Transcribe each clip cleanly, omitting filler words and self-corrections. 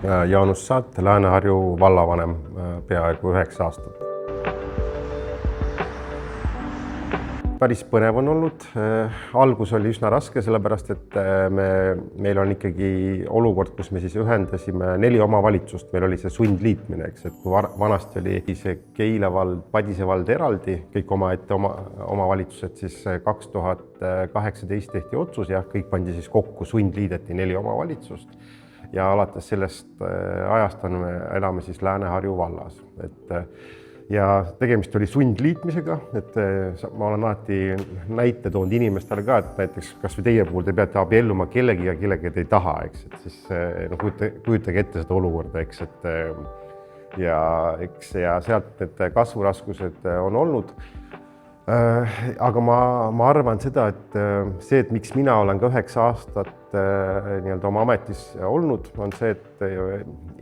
Jaanus Saat, Lääne-Harju vallavanem peaaegu 9 aastat. Päris põnev on olnud. Algus oli üsna raske, sellepärast et meil on ikkagi olukord, kus me siis ühendasime 4 omavalitsust. Meil oli see sundliitmine, eks, et kui vanasti oli see Keila vald, Padise vald eraldi, kõik omaette omavalitsused, siis 2018 tehti otsus ja kõik pandi siis kokku, sundliideti 4 omavalitsust. Ja alates sellest ajast elame siis Lääne-Harju vallas. Ja tegemist oli sundliitmisega, et ma olen alati näite toonud inimestele ka, et näiteks kas või teie puhul te peate abielluma kellegiga, kellega te ei taha, eks, et siis kujutage ette seda olukorda, eks, ja sealt need kasvuraskused on olnud. Aga ma arvan seda, et see, et miks mina olen ka 9 aastat nii-öelda oma ametis olnud, on see, et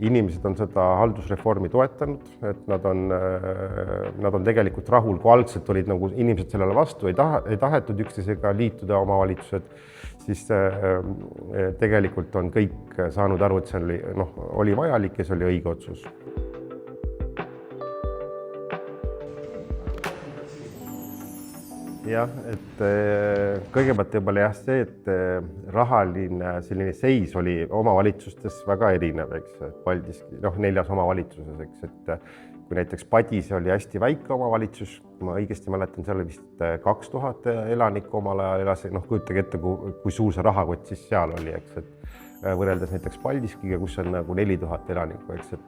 inimesed on seda haldusreformi toetanud, et nad on tegelikult rahul, kui algselt olid nagu inimesed sellele vastu, ei tahetud üksteisega liituda omavalitsused, siis tegelikult on kõik saanud aru, et see oli vajalik ja see oli õige otsus. Jah, et kõigepealt võib-olla jah see, et rahaline selline seis oli omavalitsustes väga erinev, eks, Paldiski, 4 omavalitsuses, eks, et kui näiteks Padise oli hästi väike omavalitsus, ma õigesti mäletan, seal oli vist 2000 elanikku omal ajal elas, kujutage ette, kui suur see rahakott siis seal oli, eks, et võrreldes näiteks Paldiskiga, kus on nagu 4000 elanikku, eks, et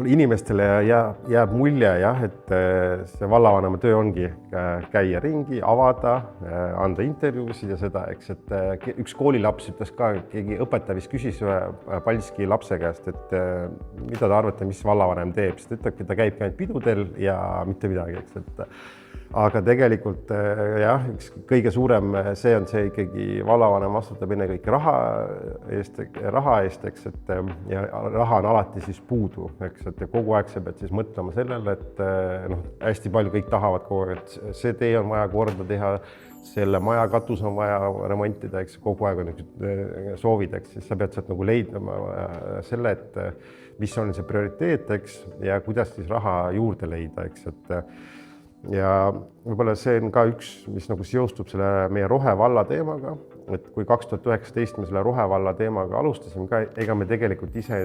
inimestele jääb mulje, jah, et see vallavanema töö ongi käia ringi, avada, anda intervjuusid ja seda, eks, et üks koolilaps ütles ka, keegi õpetaja vist küsis Paldiski lapse käest, et mida te arvate, mis vallavanem teeb, sest ütlebki, ta käibki ainult pidudel ja mitte midagi, eks, et aga tegelikult jah, üks kõige suurem see on see ikkagi vallavanem vastutab ennekõike raha eest, eks, et ja raha on alati siis puudu, eks, et kogu aeg sa pead siis mõtlema sellele, et hästi palju kõik tahavad kogu aeg, et see tee on vaja korda teha, selle maja katus on vaja remontida, eks, kogu aeg on soovid, eks, siis sa pead sealt nagu leidma selle, et mis on see prioriteet, eks, ja kuidas siis raha juurde leida, eks, et ja võib-olla see on ka üks, mis nagu seostub selle meie rohevalla teemaga, et kui 2019 me selle rohevalla teemaga alustasime ka, ega me tegelikult ise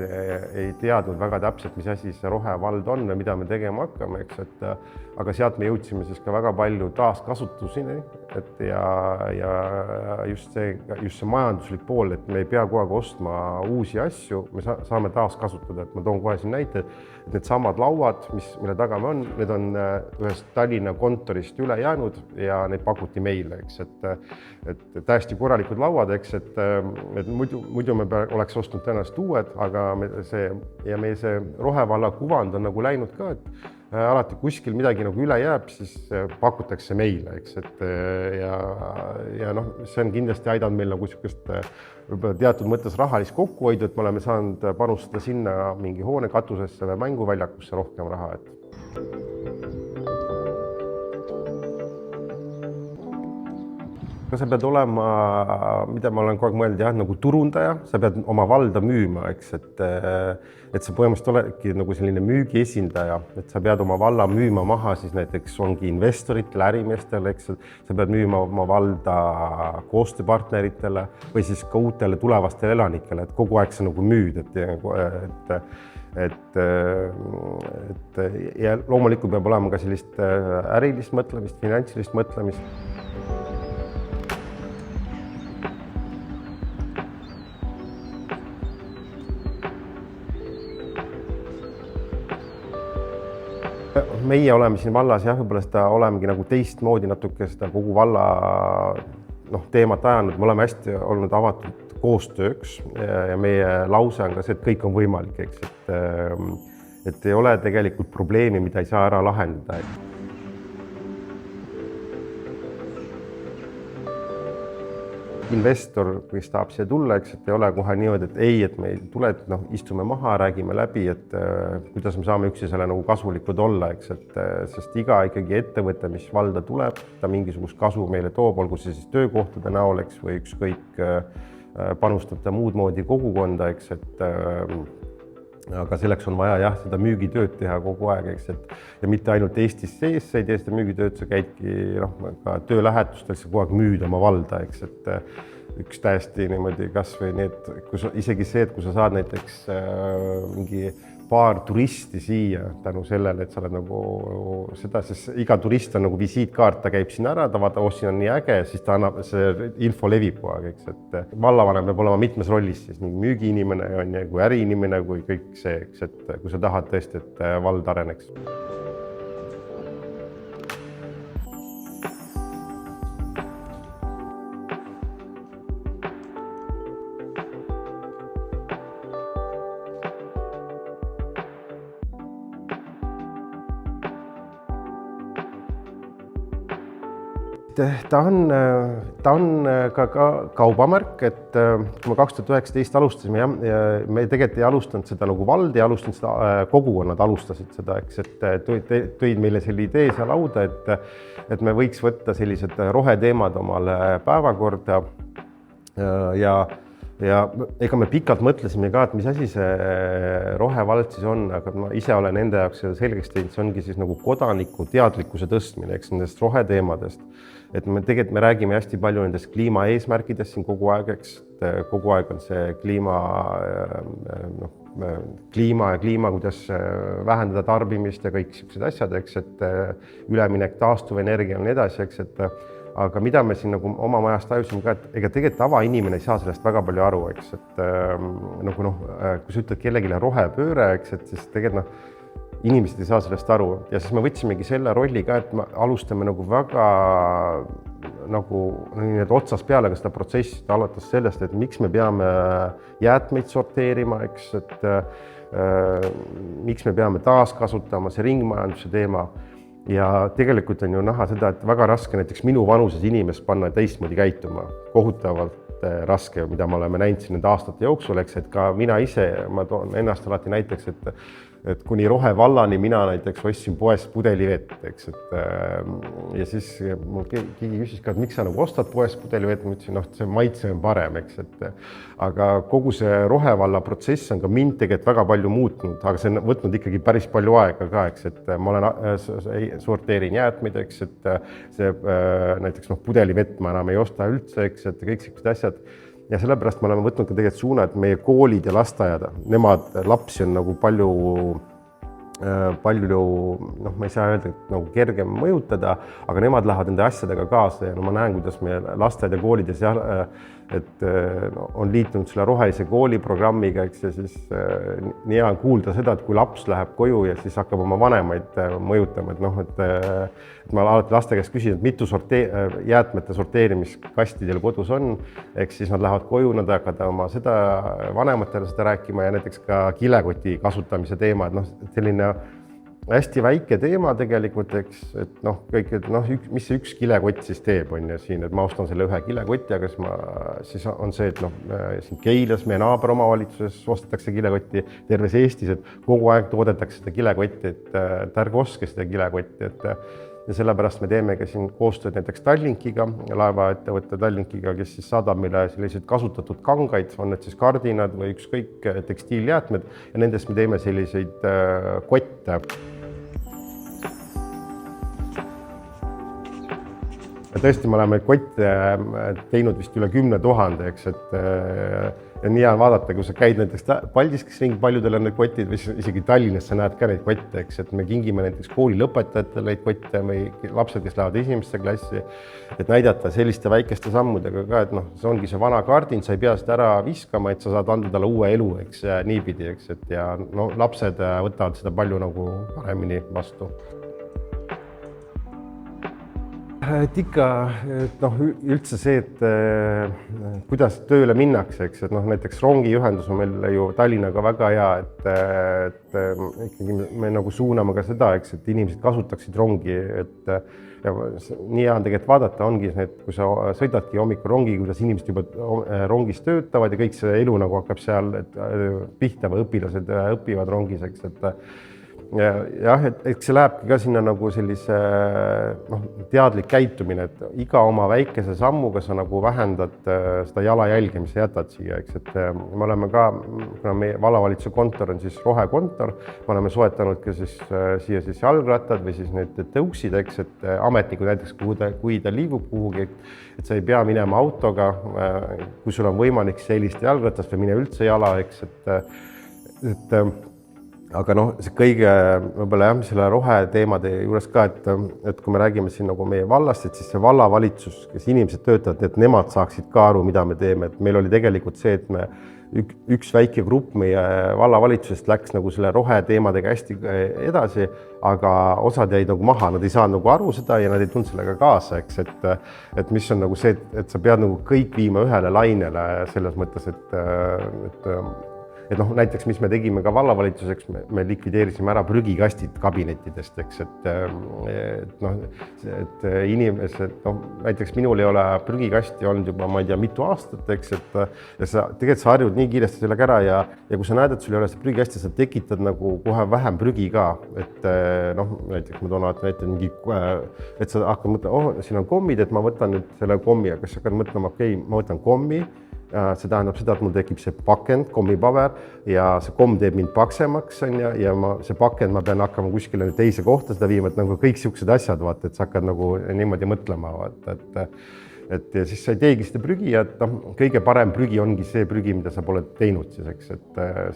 ei teadnud väga täpselt, mis asi see rohevald on või mida me tegema hakkame, eks, et aga sealt me jõudsime siis ka väga palju taaskasutuseni, et ja just see majanduslik pool, et me ei pea kogu aeg ostma uusi asju, me saame taaskasutada, et ma toon kohe siin näite, et need samad lauad, mille taga me on, need on ühest Tallinna kontorist üle jäänud ja neid pakuti meile, eks, et täiesti korralikud lauad, eks, et muidu me oleks ostnud tõenäoliselt uued, aga meie see rohevalla kuvand on nagu läinud ka, et alati kuskil midagi nagu üle jääb, siis pakutakse meile, eks, et ja see on kindlasti aidanud meil nagu niisugust võib-olla teatud mõttes rahalist kokkuhoidu, et me oleme saanud panustada sinna mingi hoone katusesse või mänguväljakusse rohkem raha, et sa pead olema, mida ma olen kogu aeg mõelnud, jah, nagu turundaja, sa pead oma valda müüma, eks, et sa põhimõtteliselt oledki nagu selline müügiesindaja, et sa pead oma valla müüma maha, siis näiteks ongi investoritele, ärimeestele, eks, sa pead müüma oma valda koostööpartneritele või siis ka uutele tulevastele elanikele, et kogu aeg sa nagu müüd, et ja loomulikult peab olema ka sellist ärilist mõtlemist, finantsilist mõtlemist. Meie oleme siin vallas, jah, võib-olla seda olemegi nagu teistmoodi natuke seda kogu valla teemat ajanud. Me oleme hästi olnud avatud koostööks ja meie lause on ka see, et kõik on võimalik, eks, et ei ole tegelikult probleemi, mida ei saa ära lahendada. Investor, kes tahab siia tulla, eks, et ei ole kohe niimoodi, et ei, et me tuled, istume maha, räägime läbi, et kuidas me saame üksteisele nagu kasulikud olla, eks, et sest iga ikkagi ettevõte, mis valda tuleb, ta mingisugust kasu meile toob, olgu see siis töökohtade näol, eks, või ükskõik panustab ta muud moodi kogukonda, eks, et aga selleks on vaja jah, seda müügitööd teha kogu aeg, eks, et ja mitte ainult Eestis sees sa ei tee seda müügitööd, sa käidki ka töölähetustel, sa kogu aeg müüd oma valda, eks, et üks täiesti niimoodi kas või need, isegi see, et kui sa saad näiteks mingi paar turisti siia tänu sellele, et sa oled nagu seda, siis iga turist on nagu visiitkaart, ta käib siin ära, ta vaatab, siin on nii äge, siis ta annab, see info levib kogu aeg, eks, et vallavanem peab olema mitmes rollis siis, nii müügiinimene on ja kui äriinimene, kui kõik see, eks, et kui sa tahad tõesti, et vald areneks. Ta on ka kaubamärk, et kui me 2019 alustasime ja me tegelikult ei alustanud seda nagu vald, ei alustanud seda, kogukonnad alustasid seda, eks, et tõid meile selle idee seal lauda, et me võiks võtta sellised roheteemad omale päevakorda ja ega me pikalt mõtlesime ka, et mis asi see rohevald siis on, aga ma ise olen enda jaoks seda selgeks teinud, see ongi siis nagu kodaniku teadlikkuse tõstmine, eks, nendest roheteemadest. Et me räägime hästi palju nendest kliimaeesmärkidest siin kogu aeg, eks, kogu aeg on see kliima, kuidas vähendada tarbimist ja kõik sellised asjad, eks, et üleminek taastuvenergia ja nii edasi, eks, et aga mida me siin nagu oma majast tajusime ka, et ega tegelikult tavainimene ei saa sellest väga palju aru, eks, et nagu kui sa ütled kellelegi rohepööre, eks, et siis tegelikult inimesed ei saa sellest aru ja siis me võtsimegi selle rolli ka, et me alustame nagu väga nagu nii-öelda otsast peale ka seda protsessi, alates sellest, et miks me peame jäätmeid sorteerima, eks, et miks me peame taaskasutama, see ringmajanduse teema. Ja tegelikult on ju näha seda, et väga raske näiteks minu vanuses inimest panna teistmoodi käituma, kohutavalt raske, mida me oleme näinud siin nende aastate jooksul, eks, et ka mina ise, ma toon ennast alati näiteks, et kuni rohevallani mina näiteks ostsin poest pudelivett, eks, et ja siis mul keegi küsis ka, et miks sa nagu ostad poest pudelivett, ma ütlesin, see maitse on parem, eks, et aga kogu see rohevalla protsess on ka mind tegelikult väga palju muutnud, aga see on võtnud ikkagi päris palju aega ka, eks, et ma sorteerin jäätmeid, eks, et see näiteks pudelivett ma enam ei osta üldse, eks, et kõik sellised asjad. Ja sellepärast me oleme võtnud ka tegelikult suuna, et meie koolid ja lasteaiad, nemad lapsi on nagu palju, ma ei saa öelda, et nagu kergem mõjutada, aga nemad lähevad nende asjadega kaasa ja ma näen, kuidas meie lasteaed ja koolides et on liitunud selle rohelise kooli programmiga, eks, ja siis nii hea on kuulda seda, et kui laps läheb koju ja siis hakkab oma vanemaid mõjutama, et ma alati laste käest küsin, et mitu jäätmete sorteerimiskasti teil kodus on, eks siis nad lähevad koju, nad hakkavad oma seda vanematele seda rääkima ja näiteks ka kilekoti kasutamise teema, et selline hästi väike teema tegelikult, eks, et kõik, mis see üks kilekott siis teeb, on ju siin, et ma ostan selle ühe kilekoti, aga siis on see, et siin Keilas, meie naaberomavalitsuses ostetakse kilekotti terves Eestis, et kogu aeg toodetakse seda kilekotti, et ärge ostke seda kilekotti, ja sellepärast me teemegi siin koostööd näiteks Tallinkiga, laevaettevõtte Tallinkiga, kes siis saadab meile selliseid kasutatud kangaid, on need siis kardinad või ükskõik tekstiiljäätmed ja nendest me teeme selliseid kotte. Ja tõesti, me oleme kotte teinud vist üle 10 000, eks, et ja nii hea vaadata, kui sa käid näiteks Paldiskis ring, paljudel on need kotid või isegi Tallinnas sa näed ka neid kotte, eks, et me kingime näiteks kooli lõpetajatele neid kotte või lapsed, kes lähevad esimesse klassi, et näidata selliste väikeste sammudega ka, et see ongi see vana kardin, sa ei pea seda ära viskama, et sa saad anda talle uue elu, eks, niipidi, eks, et ja lapsed võtavad seda palju nagu paremini vastu. Et ikka üldse see, et kuidas tööle minnakse, eks, et näiteks rongiühendus on meil ju Tallinnaga väga hea, et ikkagi me nagu suuname ka seda, eks, et inimesed kasutaksid rongi, et ja nii hea on tegelikult vaadata, ongi see, et kui sa sõidadki hommikul rongi, kuidas inimesed juba rongis töötavad ja kõik see elu nagu hakkab seal pihta või õpilased õpivad rongis, eks, jah, et eks see lähebki ka sinna nagu sellise teadlik käitumine, et iga oma väikese sammuga sa nagu vähendad seda jalajälge, mis sa jätad siia, eks, et me oleme ka, kuna meie vallavalitsuse kontor on siis rohekontor, me oleme soetanud ka siis siia siis jalgrattad või siis need tõuksid, eks, et ametnikud näiteks, kui ta liigub kuhugi, et sa ei pea minema autoga, kui sul on võimalik sellist jalgratast või mine üldse jala, eks, et aga see kõige võib-olla jah, selle roheteemade juures ka, et kui me räägime siin nagu meie vallast, et siis see vallavalitsus, kes inimesed töötavad, et nemad saaksid ka aru, mida me teeme, et meil oli tegelikult see, et me üks väike grupp meie vallavalitsusest läks nagu selle roheteemadega hästi edasi, aga osad jäid nagu maha, nad ei saanud nagu aru seda ja nad ei tulnud sellega kaasa, eks, et mis on nagu see, et sa pead nagu kõik viima ühele lainele selles mõttes, et näiteks, mis me tegime ka vallavalitsuseks, me likvideerisime ära prügikastid kabinettidest, eks, et inimesed, näiteks minul ei ole prügikasti olnud juba, ma ei tea, mitu aastat, eks, ja sa tegelikult sa harjud nii kiiresti sellega ära ja kui sa näed, et sul ei ole seda prügikasti, sa tekitad nagu kohe vähem prügi ka, et näiteks ma toon alati näite mingi, et sa hakkad mõtlema, siin on kommid, et ma võtan nüüd selle kommi, aga sa hakkad mõtlema, okei, ma võtan kommi, see tähendab seda, et mul tekib see pakend, kommipaber ja see komm teeb mind paksemaks, ja see pakend ma pean hakkama kuskile teise kohta seda viima, et nagu kõik siuksed asjad, vaata, et sa hakkad nagu niimoodi mõtlema, vaata, et ja siis sa ei teegi seda prügi ja kõige parem prügi ongi see prügi, mida sa pole teinud siis, eks,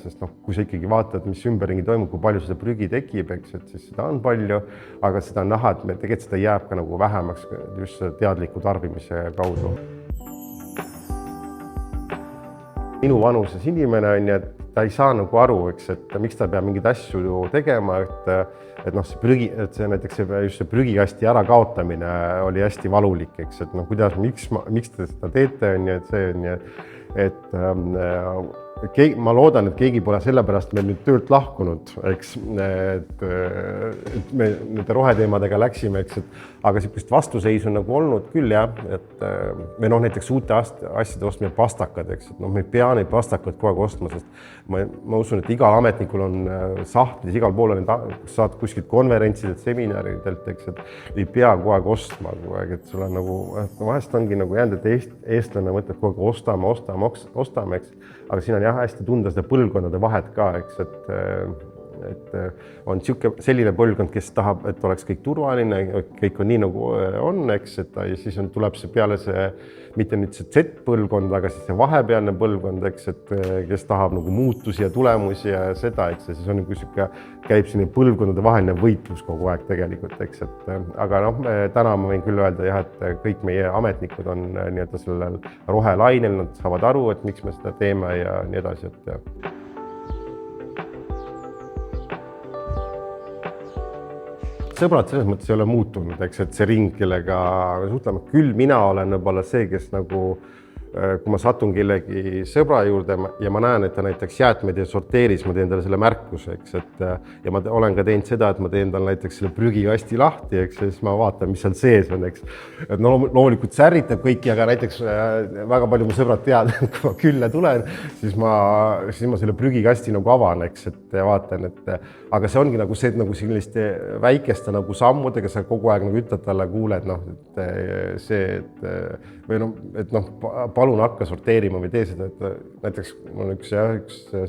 sest kui sa ikkagi vaatad, mis ümberringi toimub, kui palju seda prügi tekib, eks, et siis seda on palju, aga seda on näha, et me tegelikult seda jääb ka nagu vähemaks just teadliku tarbimise kaudu. Minu vanuses inimene on, et ta ei saa nagu aru, eks, et miks ta peab mingeid asju tegema, et see prügi, et see näiteks just see prügikasti ärakaotamine oli hästi valulik, eks, et kuidas, miks te seda teete, on ju, et see on ju, et ma loodan, et keegi pole sellepärast meil nüüd töölt lahkunud, eks, et me nende roheteemadega läksime, eks, aga niisugust vastuseisu nagu olnud küll jah, et me näiteks uute asjade ostmine pastakad, eks, et me ei pea neid pastakaid kogu aeg ostma, sest ma usun, et igal ametnikul on sahtlis, igal pool on saad kuskilt konverentsidelt, seminaridelt, eks, et ei pea kogu aeg ostma kogu aeg, et sul on nagu, vahest ongi nagu jäänud, et eestlane mõtleb kogu aeg ostame, eks, aga siin on jah, hästi tunda seda põlvkondade vahet ka, eks, et on selline põlvkond, kes tahab, et oleks kõik turvaline, kõik on nii nagu on, eks, et ja siis tuleb see peale see, mitte nüüd see Z-põlvkond, aga siis see vahepealne põlvkond, eks, et kes tahab nagu muutusi ja tulemusi ja seda, eks, ja siis on nagu sihuke, käib selline põlvkondade vaheline võitlus kogu aeg tegelikult, eks, et aga täna ma võin küll öelda jah, et kõik meie ametnikud on nii-öelda sellel rohelainel, nad saavad aru, et miks me seda teeme ja nii edasi, et sõbrad selles mõttes ei ole muutunud, eks, et see ring, kellega suhtlema, küll mina olen võib-olla see, kes nagu, kui ma satun kellegi sõbra juurde ja ma näen, et ta näiteks jäätmeid ei sorteeri, siis ma teen talle selle märkuse, eks, et ja ma olen ka teinud seda, et ma teen talle näiteks selle prügikasti lahti, eks, ja siis ma vaatan, mis seal sees on, eks. Et loomulikult see ärritab kõiki, aga näiteks väga palju mu sõbrad teavad, et kui ma külla tulen, siis ma selle prügikasti nagu avan, eks, et vaatan, et aga see ongi nagu see, et nagu selliste väikeste nagu sammudega sa kogu aeg nagu ütled talle, kuuled, et see, et palun hakka sorteerima või tee seda, et näiteks mul üks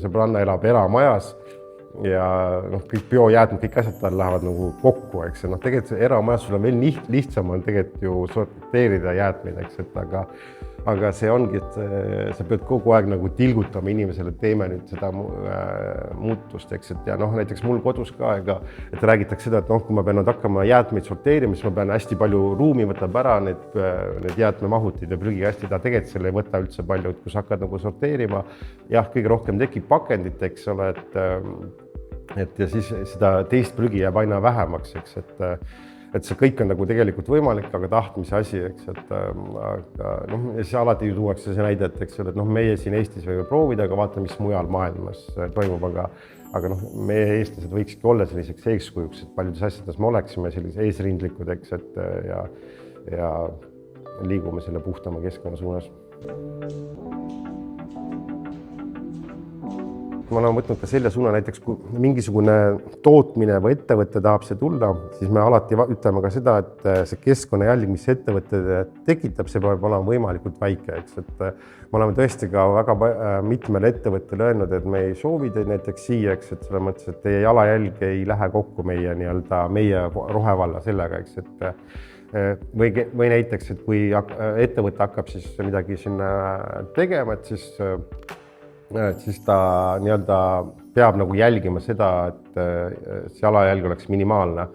sõbranna elab eramajas ja kõik biojäätmed, kõik asjad tal lähevad nagu kokku, eks, ja tegelikult see eramajas sul on veel lihtsam on tegelikult ju sorteerida jäätmeid, eks, et aga see ongi, et sa pead kogu aeg nagu tilgutama inimesele, et teeme nüüd seda muutust, eks, et ja näiteks mul kodus ka, et räägitakse seda, et kui ma pean nüüd hakkama jäätmeid sorteerima, siis ma pean hästi palju ruumi võtab ära need jäätmemahutid ja prügikastid, aga tegelikult selle ei võta üldse palju, et kui sa hakkad nagu sorteerima, jah, kõige rohkem tekib pakendit, eks ole, et ja siis seda teist prügi jääb aina vähemaks, eks, et see kõik on nagu tegelikult võimalik, aga tahtmise asi, eks, et aga ja siis alati ju tuuakse see näide, et eks ole, et meie siin Eestis võime proovida, aga vaata, mis mujal maailmas toimub, aga meie eestlased võikski olla selliseks eeskujuks, et paljudes asjades me oleksime sellised eesrindlikud, eks, et ja liigume selle puhtama keskkonna suunas. me oleme võtnud ka selle suuna, näiteks kui mingisugune tootmine või ettevõte tahab see tulla, siis me alati ütleme ka seda, et see keskkonnajälg, mis ettevõte tekitab, see peab olema võimalikult väike, eks, et me oleme tõesti ka väga mitmele ettevõttele öelnud, et me ei soovi teid näiteks siia, eks, et selles mõttes, et teie jalajälg ei lähe kokku meie rohevalla sellega, eks, et või näiteks, et kui ettevõte hakkab siis midagi sinna tegema, et siis ta peab nagu jälgima seda, et see jalajälg oleks minimaalne.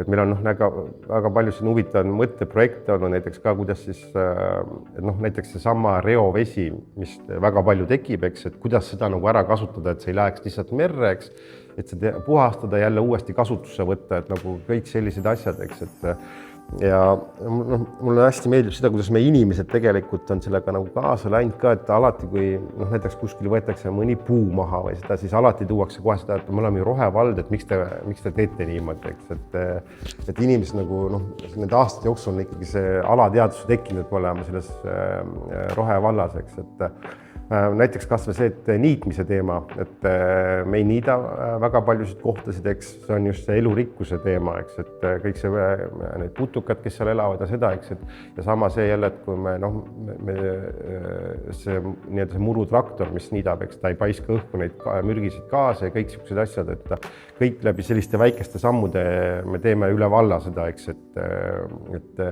Et meil on väga palju siin huvitavaid mõtteprojekte olnud näiteks ka, kuidas siis näiteks seesama reovesi, mis väga palju tekib, eks, et kuidas seda nagu ära kasutada, et see ei läheks lihtsalt merre, eks, et see puhastada jälle uuesti kasutusse võtta, et nagu kõik sellised asjad, eks, ja mulle hästi meeldib seda, kuidas me inimesed tegelikult on sellega nagu kaasa läinud ka, et alati, kui näiteks kuskil võetakse mõni puu maha või seda, siis alati tuuakse kohe seda, et me oleme ju rohevald, et miks te teete niimoodi, eks, et inimesed nagu nende aastate jooksul on ikkagi see alateadvus tekkinud, et me oleme selles rohevallas, eks, et näiteks kas või see, et niitmise teema, et me ei niida väga paljusid kohtasid, eks, see on just see elurikkuse teema, eks, et kõik need putukad, kes seal elavad ja seda, eks, et ja sama see jälle, et kui see murutraktor, mis niidab, eks, ta ei paiska õhku neid mürgiseid gaase ja kõik siuksed asjad, et kõik läbi selliste väikeste sammude me teeme üle valla seda, eks, et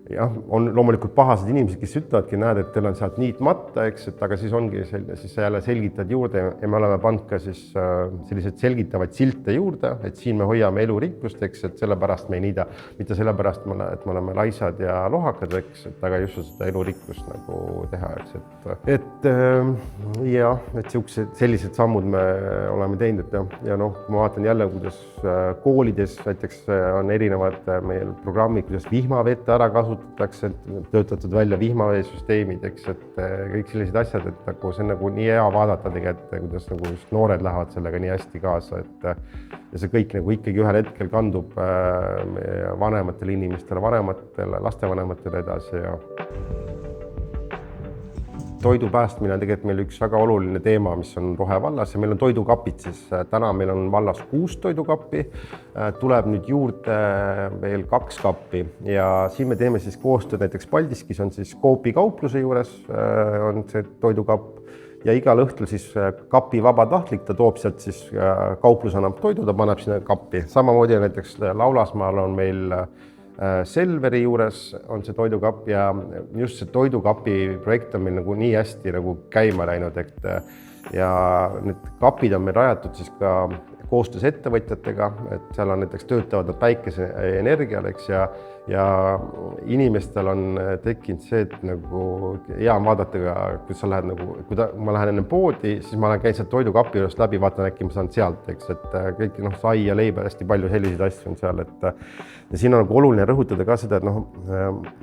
jah, on loomulikult pahased inimesed, kes ütlevadki, näed, et teil on sealt niitmata, eks, et aga siis ongi siis sa jälle selgitad juurde ja me oleme pannud ka siis selliseid selgitavaid silte juurde, et siin me hoiame elurikkust, eks, et sellepärast me ei niida, mitte sellepärast, et me oleme laisad ja lohakad, eks, et aga just seda elurikkust nagu teha, eks, et sellised sammud me oleme teinud ja kui ma vaatan jälle, kuidas koolides näiteks on erinevad meil programmid, kuidas vihmavett ära kasutatakse, töötatud välja vihmaveesüsteemid, eks, et kõik sellised asjad, et nagu see on nagu nii hea vaadata tegelikult, kuidas nagu just noored lähevad sellega nii hästi kaasa, et ja see kõik nagu ikkagi ühel hetkel kandub vanematele inimestele, lastevanematele edasi ja toidu päästmine on tegelikult meil üks väga oluline teema, mis on rohevallas ja meil on toidukapid siis. Täna meil on vallas 6 toidukappi, tuleb nüüd juurde veel 2 kappi ja siin me teeme siis koostööd, näiteks Paldiskis on siis Coopi kaupluse juures on see toidukapp ja igal õhtul siis kapi vabatahtlik, ta toob sealt siis kauplus annab toidu, ta paneb sinna kappi. Samamoodi näiteks Laulasmaal on meil Selveri juures on see toidukapp ja just see toidukapi projekt on meil nagu nii hästi nagu käima läinud, ja need kapid on meil rajatud siis ka koostöös ettevõtjatega, et seal on näiteks töötavad nad päikeseenergial, eks, ja inimestel on tekkinud see, et nagu hea on vaadata ka, kui sa lähed nagu, kui ma lähen enne poodi, siis ma käin sealt toidukapi juurest läbi, vaatan äkki ma saan sealt, eks, et kõik sai ja leiba, hästi palju selliseid asju on seal, et ja siin on nagu oluline rõhutada ka seda, et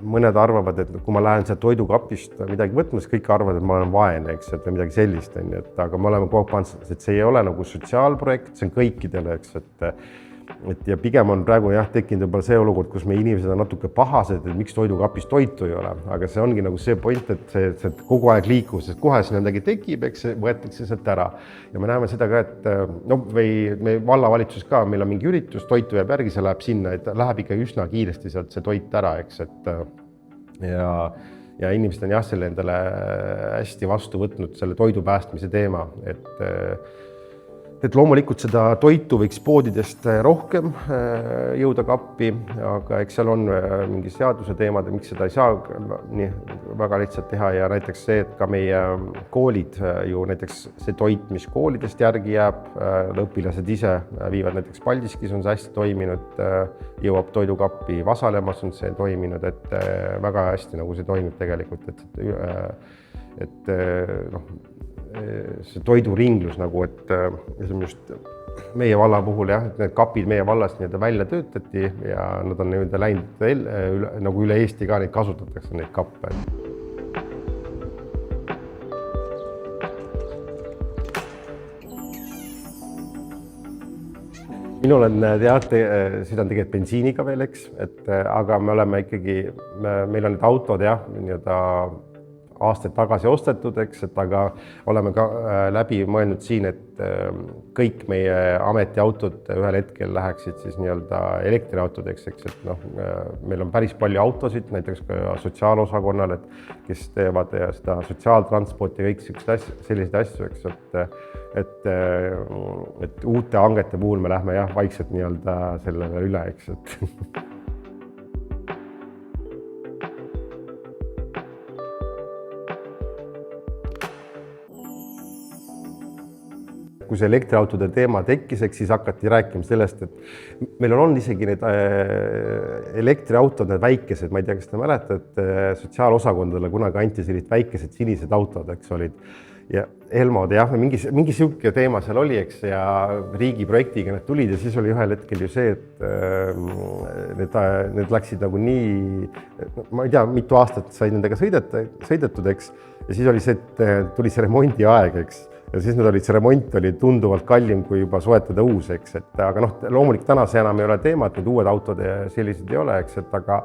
mõned arvavad, et kui ma lähen sealt toidukapist midagi võtma, siis kõik arvavad, et ma olen vaene, eks, et või midagi sellist, et aga me oleme kogu aeg pannud, et see ei ole nagu sotsiaalprojekt, see on kõikidele, eks, et ja pigem on praegu jah tekkinud juba see olukord, kus meie inimesed on natuke pahased, et miks toidukapis toitu ei ole, aga see ongi nagu see point, et see kogu aeg liikuvus, et kohe sinna midagi tekib, eks võetakse sealt ära ja me näeme seda ka, et või me vallavalitsuses ka, meil on mingi üritus, toitu jääb järgi, see läheb sinna, et läheb ikka üsna kiiresti sealt see toit ära, eks, et ja inimesed on jah, selle endale hästi vastu võtnud selle toidu päästmise teema, et loomulikult seda toitu võiks poodidest rohkem jõuda kappi, aga eks seal on mingi seaduse teemad, miks seda ei saa nii väga lihtsalt teha ja näiteks see, et ka meie koolid ju näiteks see toit, mis koolidest järgi jääb, õpilased ise viivad näiteks Paldiskis on see hästi toiminud, jõuab toidukappi, Vasalemmas on see toiminud, et väga hästi nagu see toimib tegelikult, et see toiduringlus nagu, et see on just meie valla puhul jah, et need kapid meie vallast välja töötati ja nad on läinud nagu üle Eesti ka neid kasutatakse, neid kappe. Minul on sõidan tegelikult bensiiniga veel, eks, aga me oleme ikkagi, meil on need autod jah, aastaid tagasi ostetud, eks, et aga oleme ka läbi mõelnud siin, et kõik meie ametiautod ühel hetkel läheksid siis nii-öelda elektriautodeks, eks, et noh, meil on päris palju autosid, näiteks ka sotsiaalosakonnal, et kes teevad seda sotsiaaltransporti ja kõik selliseid asju, eks, et uute hangete puhul me lähme jah, vaikselt nii-öelda sellele üle, eks, et kui see elektriautode teema tekkis, eks siis hakati rääkima sellest, et meil on isegi need elektriautod, need väikesed, ma ei tea, kas te mäletate, sotsiaalosakondadele kunagi anti sellised väikesed sinised autod, eks olid. Ja Helmod, jah, mingi siuke teema seal oli, eks, ja riigiprojektiga need tulid ja siis oli ühel hetkel ju see, et need läksid nagu nii, ma ei tea, mitu aastat sai nendega sõidetud, eks, ja siis oli see, et tuli see remondi aeg, eks. Ja siis see remont oli tunduvalt kallim, kui juba soetada uus, eks, et aga noh, loomulik täna see enam ei ole teema, et need uued autod ja sellised ei ole, eks, et aga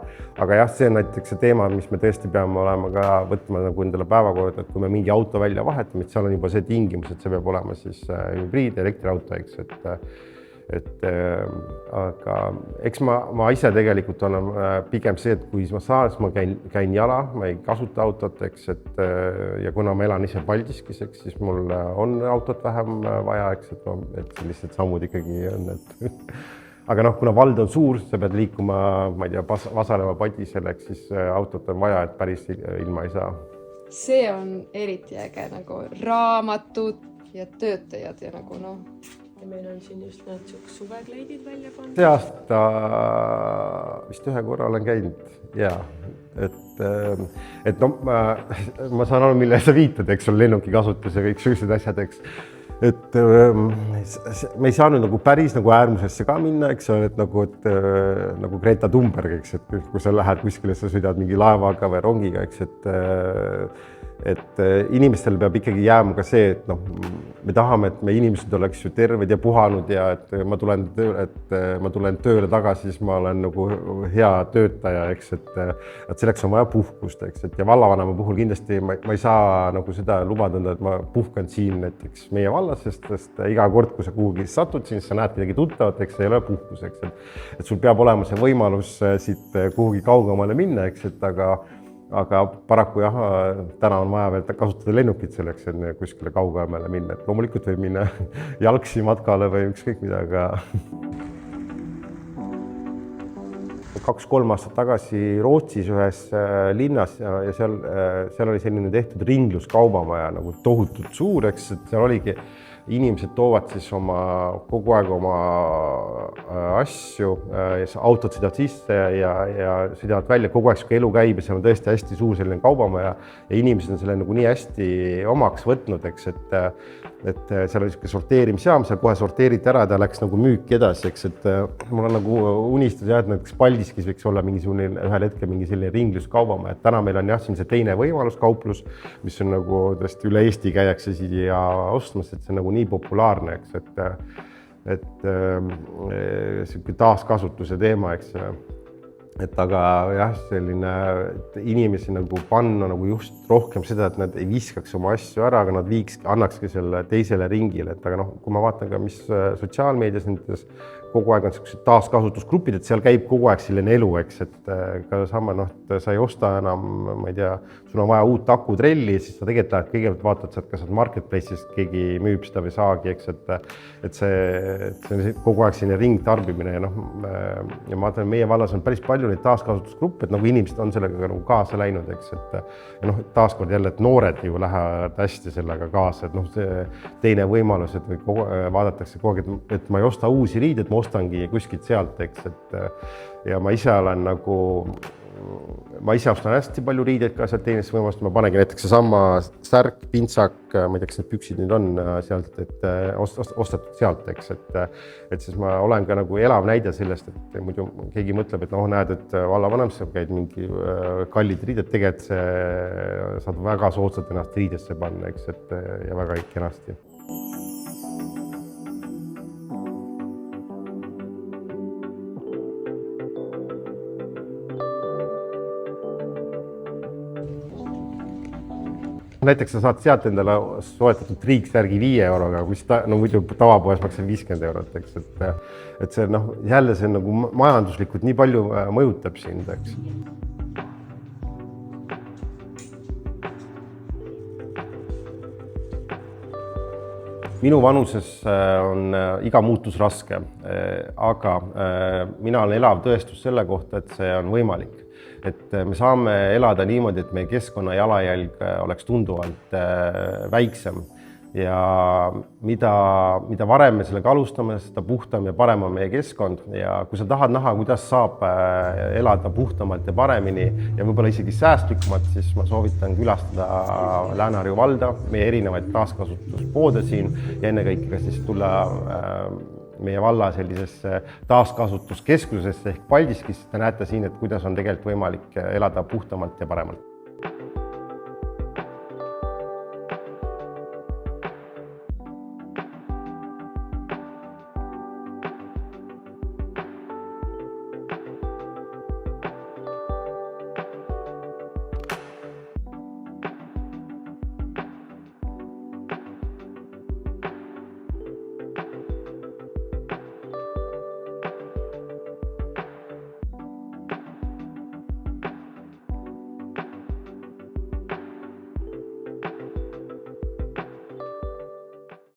jah, see on näiteks see teema, mis me tõesti peame olema ka võtma nagu endale päevakorda, et kui me mingi auto välja vahetame, et seal on juba see tingimus, et see peab olema siis hübriid, elektriauto, eks, aga eks ma ise tegelikult olen pigem see, et kui ma saan, siis ma käin jala, ma ei kasuta autot, eks, ja kuna ma elan ise Paldiskis, eks, siis mul on autot vähem vaja, eks, et sellised sammud ikkagi on, et aga noh, kuna vald on suur, sa pead liikuma, ma ei tea, Vasalemma Padisel, eks, siis autot on vaja, et päris ilma ei saa. See on eriti äge, nagu raamatud ja töötajad ja nagu noh. Ja meil on siin just need suvekleidid välja pandud. See aasta vist ühe korra olen käinud, jaa. Et no ma saan aru, mille sa viitad, eks on lennuki kasutus ja kõik sellised asjad, eks. Et me ei saa nüüd nagu päris nagu äärmusesse ka minna, eks ole, et nagu Greta Thunberg, eks, et kui sa lähed kuskile, sa sõidad mingi laevaga või rongiga, eks, et inimestel peab ikkagi jääma ka see, et noh, me tahame, et me inimesed oleks ju terved ja puhanud ja et ma tulen tööle tagasi, siis ma olen nagu hea töötaja, eks, et selleks on vaja puhkust, eks, et ja vallavanema puhul kindlasti ma ei saa nagu seda lubada, et ma puhkan siin näiteks meie vallas, sest iga kord, kui sa kuhugi satud, siis sa näed midagi tuttavat, eks, ei ole puhkus, eks, et sul peab olema see võimalus siit kuhugi kaugemale minna, eks, et aga paraku jah, täna on vaja veel kasutada lennukit selleks, et kuskile kaugemale minna, et loomulikult võib minna jalgsi matkale või ükskõik mida, aga 2-3 aastat tagasi Rootsis ühes linnas ja seal oli selline tehtud ringluskaubamaja nagu tohutult suur, eks, et seal oligi inimesed toovad siis kogu aeg oma asju, autod sõidavad sisse ja sõidavad välja, kogu aeg elu käib ja see on tõesti hästi suur selline kaubamaja ja inimesed on selle nagu nii hästi omaks võtnud, eks, et seal oli niisugune sorteerimisjaam, seal kohe sorteeriti ära ja ta läks nagu müüki edasi, eks, et mul on nagu unistus jah, et näiteks Paldiskis võiks olla mingisugune ühel hetkel mingi selline ringluskaubamaja, et täna meil on jah, siin see teine võimalus kauplus, mis on nagu tõesti üle Eesti käiakse siia ostmas, et see on nagu nii populaarne, eks, et selline taaskasutuse teema, eks, et aga jah, selline inimesi nagu panna nagu just rohkem seda, et nad ei viskaks oma asju ära, aga nad annakski selle teisele ringile, et aga noh, kui ma vaatan ka, mis sotsiaalmeedias nendes kogu aeg on sellised taaskasutusgrupid, et seal käib kogu aeg selline elu, eks, et ka sama, noh, sa ei osta enam, ma ei tea, sul on vaja uut akutrelli, siis sa tegelikult lähed kõigepealt vaatad sealt, kas marketplace'ist keegi müüb seda või saagi, eks, et see on kogu aeg selline ringtarbimine ja noh, ja ma vaatan, meie vallas on päris palju neid taaskasutusgruppe, et nagu inimesed on sellega nagu kaasa läinud, eks, et noh, taaskord jälle, et noored ju lähevad hästi sellega kaasa, et noh, see teine võimalus, et vaadatakse kogu aeg, et ma ei osta uusi riideid, ma ostangi kuskilt sealt, eks, et ja ma ise ostan hästi palju riideid ka sealt teenist võimalust, ma panengi näiteks seesama särk, pintsak, ma ei tea, kas need püksid nüüd on sealt, et ostatud sealt, eks, et siis ma olen ka nagu elav näide sellest, et muidu keegi mõtleb, et noh, näed, et vallavanem, sa käid mingi kallid riided, tegelikult saad väga soodsalt ennast riidesse panna, eks, et ja väga kenasti. näiteks sa saad sealt endale soetatud triiksärgi 5 euroga, mis no muidu tavapoes maksab 50 eurot, eks, et see noh, jälle see nagu majanduslikult nii palju mõjutab sind, eks. Minu vanuses on iga muutus raske, aga mina olen elav tõestus selle kohta, et see on võimalik. Et me saame elada niimoodi, et meie keskkonna jalajälg oleks tunduvalt väiksem ja mida varem me sellega alustame, seda puhtam ja parem on meie keskkond ja kui sa tahad näha, kuidas saab elada puhtamalt ja paremini ja võib-olla isegi säästlikumalt, siis ma soovitan külastada Lääne-Harju valda, meie erinevaid taaskasutuspoode siin ja ennekõike siis tulla meie valla sellisesse taaskasutuskeskusesse ehk Paldiskisse, te näete siin, et kuidas on tegelikult võimalik elada puhtamalt ja paremalt.